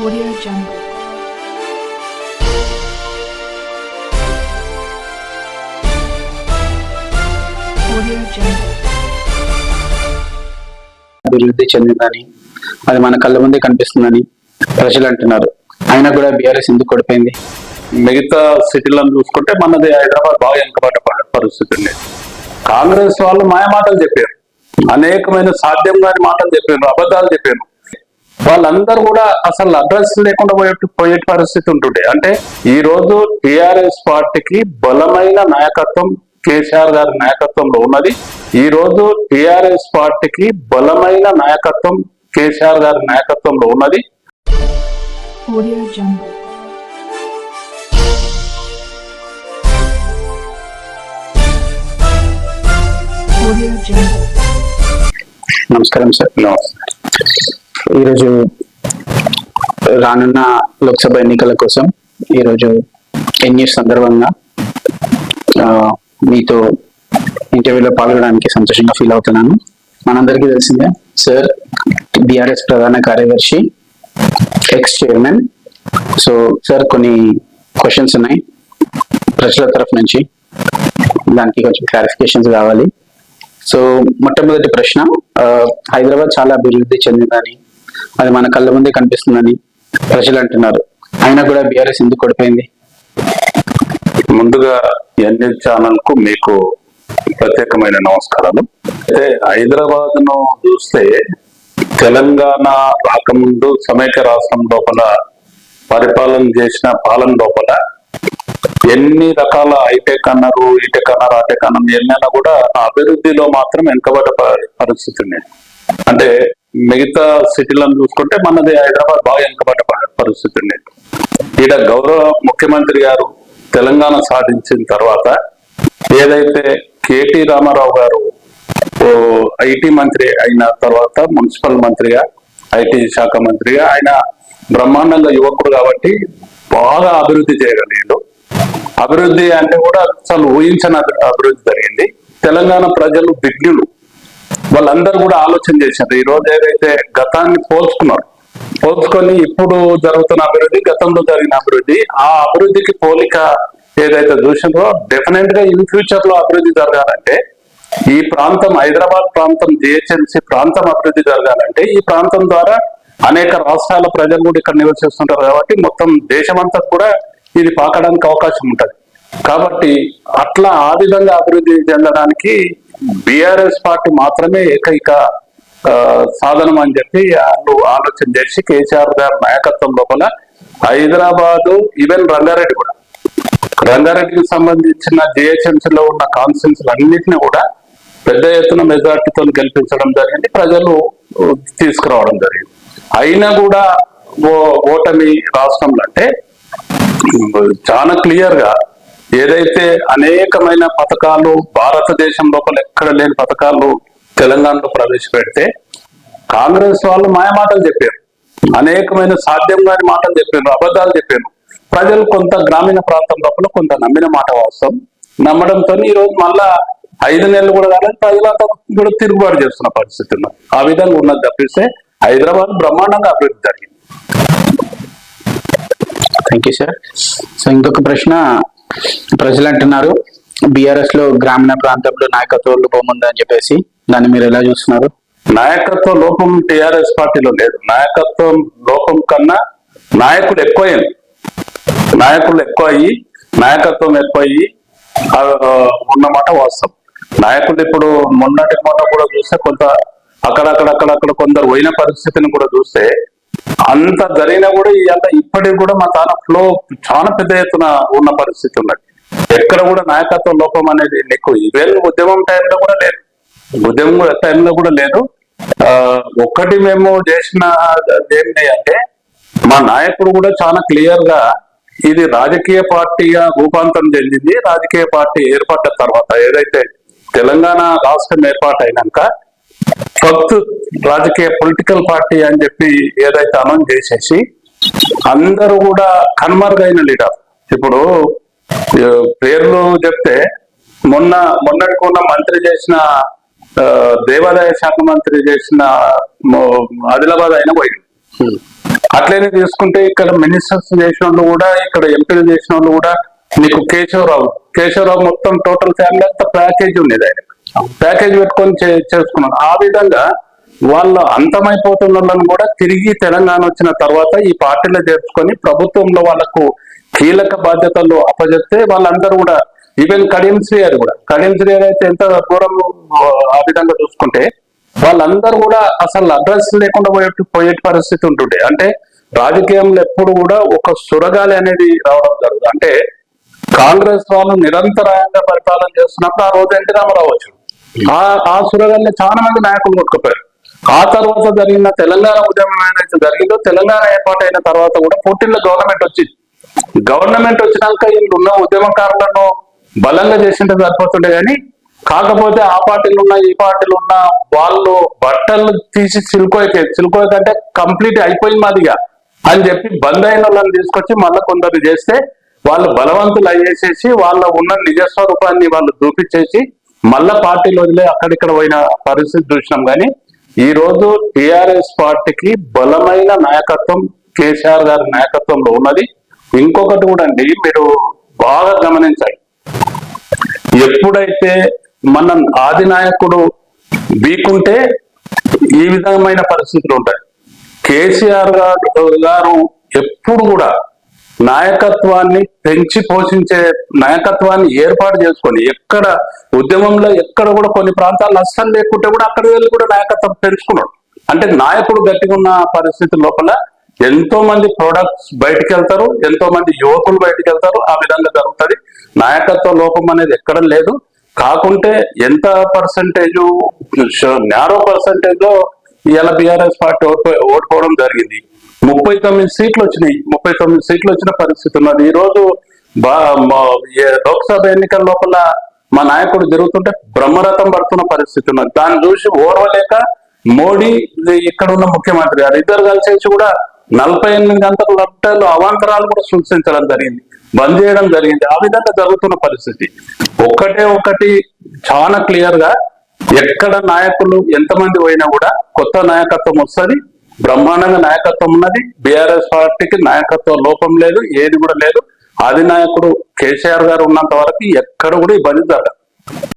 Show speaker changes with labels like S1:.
S1: Audio Jungle. Audio Jungle.
S2: అభివృద్ధి చెందిందని, అది మన కళ్ళ ముందే కనిపిస్తుందని ప్రజలు అంటున్నారు. అయినా కూడా బీఆర్ఎస్ ఎందుకు ఓడిపోయింది?
S3: మిగతా సిటీలను చూసుకుంటే మనది హైదరాబాద్ బాగా వెనుకబడ్డ పరిస్థితి ఉంది. కాంగ్రెస్ వాళ్ళు మాయమాటలు చెప్పారు, అనేకమైన సాధ్యం కాని మాటలు చెప్పారు, అబద్ధాలు చెప్పారు. వాళ్ళందరూ కూడా అసలు అడ్రస్ లేకుండా పోయే పరిస్థితి ఉంటుండే. అంటే ఈ రోజు టిఆర్ఎస్ పార్టీకి బలమైన నాయకత్వం కేసీఆర్ గారి నాయకత్వంలో ఉన్నది. ఈ రోజు టిఆర్ఎస్ పార్టీకి బలమైన నాయకత్వం కేసీఆర్ గారి నాయకత్వంలో ఉన్నది.
S1: Audio Jungle. Audio Jungle.
S2: నమస్కారం సార్. ఈరోజు రానున్న లోక్సభ ఎన్నికల కోసం ఈరోజు ఎన్నిస్ సందర్భంగా మీతో ఇంటర్వ్యూలో పాల్గొనడానికి సంతోషంగా ఫీల్ అవుతున్నాను. మనందరికీ తెలిసిందే సార్, బీఆర్ఎస్ ప్రధాన కార్యదర్శి, ఎక్స్ చైర్మన్. సో సార్, కొన్ని క్వశ్చన్స్ ఉన్నాయి ప్రజల తరఫు నుంచి, దానికి కొంచెం క్లారిఫికేషన్స్ కావాలి. సో మొట్టమొదటి ప్రశ్న, హైదరాబాద్ చాలా అభివృద్ధి చెందిందని, అది మన కళ్ళ ముందే కనిపిస్తుందని ప్రజలు అంటున్నారు. అయినా కూడా బీఆర్ఎస్ ఎందుకు ఓడిపోయింది?
S3: ముందుగా ఎన్ఏ ఛానల్ కు మీకు ప్రత్యేకమైన నమస్కారాలు. అయితే హైదరాబాద్ ను చూస్తే తెలంగాణ రాకముందు సమైక్య రాష్ట్రం లోపల పరిపాలన చేసిన పాలన లోపల ఎన్ని రకాల హైటెక్ అన్నారు, ఈటెక్ అన్నారు, ఆటెక్ అన్నారు, ఎన్నైనా కూడా అభివృద్ధిలో మాత్రం వెనుకబడ్డ పరిస్థితి ఉంది. అంటే మిగతా సిటీలను చూసుకుంటే మనది హైదరాబాద్ బాగా వెనుకబడ్డ పరిస్థితి ఉంది. ఈడ గౌరవ ముఖ్యమంత్రి గారు తెలంగాణ సాధించిన తర్వాత ఏదైతే కేటీ రామారావు గారు ఐటీ మంత్రి అయిన తర్వాత మున్సిపల్ మంత్రిగా, ఐటీ శాఖ మంత్రిగా ఆయన బ్రహ్మాండంగా యువకుడు కాబట్టి బాగా అభివృద్ధి చేయగలిగాడు. అభివృద్ధి అంటే కూడా అసలు ఊహించని అభివృద్ధి జరిగింది. తెలంగాణ ప్రజలు విజ్ఞులు, వాళ్ళందరూ కూడా ఆలోచన చేశారు. ఈ రోజు ఏదైతే గతాన్ని పోల్చుకొని ఇప్పుడు జరుగుతున్న అభివృద్ధి, గతంలో జరిగిన అభివృద్ధి, ఆ అభివృద్ధికి పోలిక ఏదైతే చూసిందో డెఫినెట్ గా ఇన్ ఫ్యూచర్ లో అభివృద్ధి జరగాలంటే ఈ ప్రాంతం, హైదరాబాద్ ప్రాంతం, జిహెచ్ఎంసీ ప్రాంతం అభివృద్ధి జరగాలంటే ఈ ప్రాంతం ద్వారా అనేక రాష్ట్రాల ప్రజలు కూడా ఇక్కడ నివసిస్తుంటారు కాబట్టి మొత్తం దేశమంతా కూడా ఇది పాకడానికి అవకాశం ఉంటది. కాబట్టి అట్లా ఆ విధంగా అభివృద్ధి చెందడానికి బీఆర్ఎస్ పార్టీ మాత్రమే ఏకైక సాధనం అని చెప్పి వాళ్ళు ఆలోచన చేసి కేసీఆర్ గారి నాయకత్వం లోపల హైదరాబాదు, ఈవెన్ రంగారెడ్డికి సంబంధించిన జిహెచ్ఎంసీలో ఉన్న కాన్స్టిట్యూన్సీలు అన్నింటినీ కూడా పెద్ద ఎత్తున మెజార్టీతో గెలిపించడం జరిగింది, ప్రజలు తీసుకురావడం జరిగింది. అయినా కూడా ఓటమి రాష్ట్రంలో అంటే చాలా క్లియర్ గా ఏదైతే అనేకమైన పథకాలు భారతదేశం లోపల ఎక్కడ లేని పథకాలు తెలంగాణలో ప్రవేశపెడితే కాంగ్రెస్ వాళ్ళు మాయమాటలు చెప్పారు, అనేకమైన సాధ్యం కాని మాటలు చెప్పారు, అబద్ధాలు చెప్పారు. ప్రజలు కొంత గ్రామీణ ప్రాంతం లోపల కొంత నమ్మిన మాట వాస్తవం, నమ్మడంతో ఈ రోజు మళ్ళా 5 నెలలు కూడా కాలేదు, ప్రజలంతా కూడా తిరుగుబాటు చేస్తున్న పరిస్థితి ఉన్నది. ఆ విధంగా ఉన్నది తప్పిస్తే హైదరాబాద్ బ్రహ్మాండంగా అభివృద్ధి జరిగింది.
S2: Thank you sir. సో ఇంకొక ప్రశ్న, ప్రజలు అంటున్నారు బీఆర్ఎస్ లో గ్రామీణ ప్రాంతంలో నాయకత్వ లోపం ఉందని చెప్పేసి, దాన్ని మీరు ఎలా చూస్తున్నారు?
S3: నాయకత్వ లోపం టిఆర్ఎస్ పార్టీలో లేదు. నాయకత్వం లోపం కన్నా నాయకులు ఎక్కువ అయ్యి నాయకత్వం ఎక్కువ అయ్యి ఉన్నమాట వాస్తవం. నాయకులు ఇప్పుడు మొన్న కూడా చూస్తే కొంత అక్కడక్కడ కొందరు పోయిన పరిస్థితిని కూడా చూస్తే అంత జరిగినా కూడా ఇప్పటికి కూడా మా తాను ఫ్లో చాలా పెద్ద ఎత్తున ఉన్న పరిస్థితి ఉన్నది. ఎక్కడ కూడా నాయకత్వ లోపం అనేది ఎక్కువ. ఈవెన్ ఉద్యమం టైంలో కూడా లేదు. ఒక్కటి మేము చేసిన ఏంటి అంటే మా నాయకుడు కూడా చాలా క్లియర్ గా ఇది రాజకీయ పార్టీగా రూపాంతరం చెందింది. రాజకీయ పార్టీ ఏర్పడ్డ తర్వాత ఏదైతే తెలంగాణ రాష్ట్రం ఏర్పాటైనాక ఫస్ట్ రాజకీయ పొలిటికల్ పార్టీ అని చెప్పి ఏదైతే అనౌన్స్ చేసేసి అందరూ కూడా కన్మరుగైన లీడర్. ఇప్పుడు పేర్లు చెప్తే మొన్నటికున్న మంత్రి చేసిన దేవాదాయ శాఖ మంత్రి చేసిన ఆదిలాబాద్ అయినా పోయింది. అట్లనే తీసుకుంటే ఇక్కడ మినిస్టర్స్ చేసిన వాళ్ళు కూడా, ఇక్కడ ఎంపీలు చేసిన వాళ్ళు కూడా, నీకు కేశవరావు మొత్తం టోటల్ ఫ్యామిలీ అంతా ప్యాకేజ్ ఉండేది, ఆయన ప్యాకేజ్ పెట్టుకొని చేసుకున్నాడు. ఆ విధంగా వాళ్ళ అంతమైపోతున్న వాళ్ళని కూడా తిరిగి తెలంగాణ వచ్చిన తర్వాత ఈ పార్టీలో చేర్చుకొని ప్రభుత్వంలో వాళ్ళకు కీలక బాధ్యతలు అప్పచెప్తే వాళ్ళందరూ కూడా, ఈవెన్ కడియం శ్రీహరి అయితే ఎంత దూరం ఆ విధంగా చూసుకుంటే వాళ్ళందరూ కూడా అసలు అడ్రస్ లేకుండా పోయే పరిస్థితి ఉంటుండే. అంటే రాజకీయంలో ఎప్పుడు కూడా ఒక సురగాలి అనేది రావడం జరుగుతుంది. అంటే కాంగ్రెస్ వాళ్ళు నిరంతరాయంగా పరిపాలన చేస్తున్నప్పుడు ఆ రోజు ఎన్టీ రామారావు వచ్చాడు. ఆ సురగాలిని చాలా మంది నాయకులు కొట్టుకుపోయారు. ఆ తర్వాత జరిగిన తెలంగాణ ఉద్యమం ఏదైతే జరిగిందో, తెలంగాణ ఏర్పాటైన తర్వాత కూడా 14లో గవర్నమెంట్ వచ్చింది. గవర్నమెంట్ వచ్చినాక వీళ్ళు ఉన్న ఉద్యమకారులను బలంగా చేసింటే సరిపోతుండే, కానీ కాకపోతే ఆ పార్టీలు ఉన్న ఈ పార్టీలు ఉన్న వాళ్ళు బట్టలు తీసి సిల్కోయకంటే కంప్లీట్ అయిపోయింది మాదిగా అని చెప్పి బంద్ అయిన వాళ్ళని తీసుకొచ్చి మళ్ళీ కొందరు చేస్తే వాళ్ళు బలవంతులు అయ్యేసేసి వాళ్ళ ఉన్న నిజస్వరూపాన్ని వాళ్ళు చూపించేసి మళ్ళా పార్టీలు వదిలే అక్కడిక్కడ పోయిన పరిస్థితి చూసినాం. కానీ ఈ రోజు టిఆర్ఎస్ పార్టీకి బలమైన నాయకత్వం కేసీఆర్ గారి నాయకత్వంలో ఉన్నది. ఇంకొకటి కూడా అండి, మీరు బాగా గమనించాలి, ఎప్పుడైతే మన ఆది నాయకుడు వీకుంటే ఈ విధమైన పరిస్థితులు ఉంటాయి. కేసీఆర్ గారు ఎప్పుడు కూడా నాయకత్వాన్ని పెంచి పోషించే నాయకత్వాన్ని ఏర్పాటు చేసుకొని, ఎక్కడ ఉద్యమంలో ఎక్కడ కూడా కొన్ని ప్రాంతాల్లో అస్సలు లేకుంటే కూడా అక్కడ వెళ్ళి కూడా నాయకత్వం పెంచుకున్నాడు. అంటే నాయకుడు గట్టిగా ఉన్న పరిస్థితి లోపల ఎంతో మంది ప్రొడక్ట్స్ బయటకు వెళ్తారు, ఎంతో మంది యువకులు బయటకు వెళ్తారు. ఆ విధంగా జరుగుతుంది. నాయకత్వ లోపం అనేది ఎక్కడ లేదు. కాకుంటే ఎంత పర్సంటేజ్, నారో పర్సంటేజ్ ఇలా బీఆర్ఎస్ పార్టీ ఓడిపోవడం జరిగింది. 39 సీట్లు వచ్చినాయి. 39 సీట్లు వచ్చిన పరిస్థితి ఉన్నది. ఈ రోజు లోక్సభ ఎన్నికల లోపల మా నాయకుడు జరుగుతుంటే బ్రహ్మరథం పడుతున్న పరిస్థితి ఉన్నది. దాన్ని చూసి ఓర్వలేక మోడీ, ఇక్కడ ఉన్న ముఖ్యమంత్రి గారు ఇద్దరు కలిసేసి కూడా 48 గంటల లబ్టాలు అవాంతరాలు కూడా సృష్టించడం జరిగింది, బంద్ చేయడం జరిగింది. ఆ విధంగా జరుగుతున్న పరిస్థితి ఒకటి చాలా క్లియర్ గా, ఎక్కడ నాయకులు ఎంతమంది పోయినా కూడా కొత్త నాయకత్వం వస్తుంది. బ్రహ్మాండంగా నాయకత్వం ఉన్నది. బీఆర్ఎస్ పార్టీకి నాయకత్వ లోపం లేదు, ఏది కూడా లేదు. ఆది నాయకుడు కేసీఆర్ గారు ఉన్నంత వరకు ఎక్కడ కూడా ఇబ్బంది జరగదు.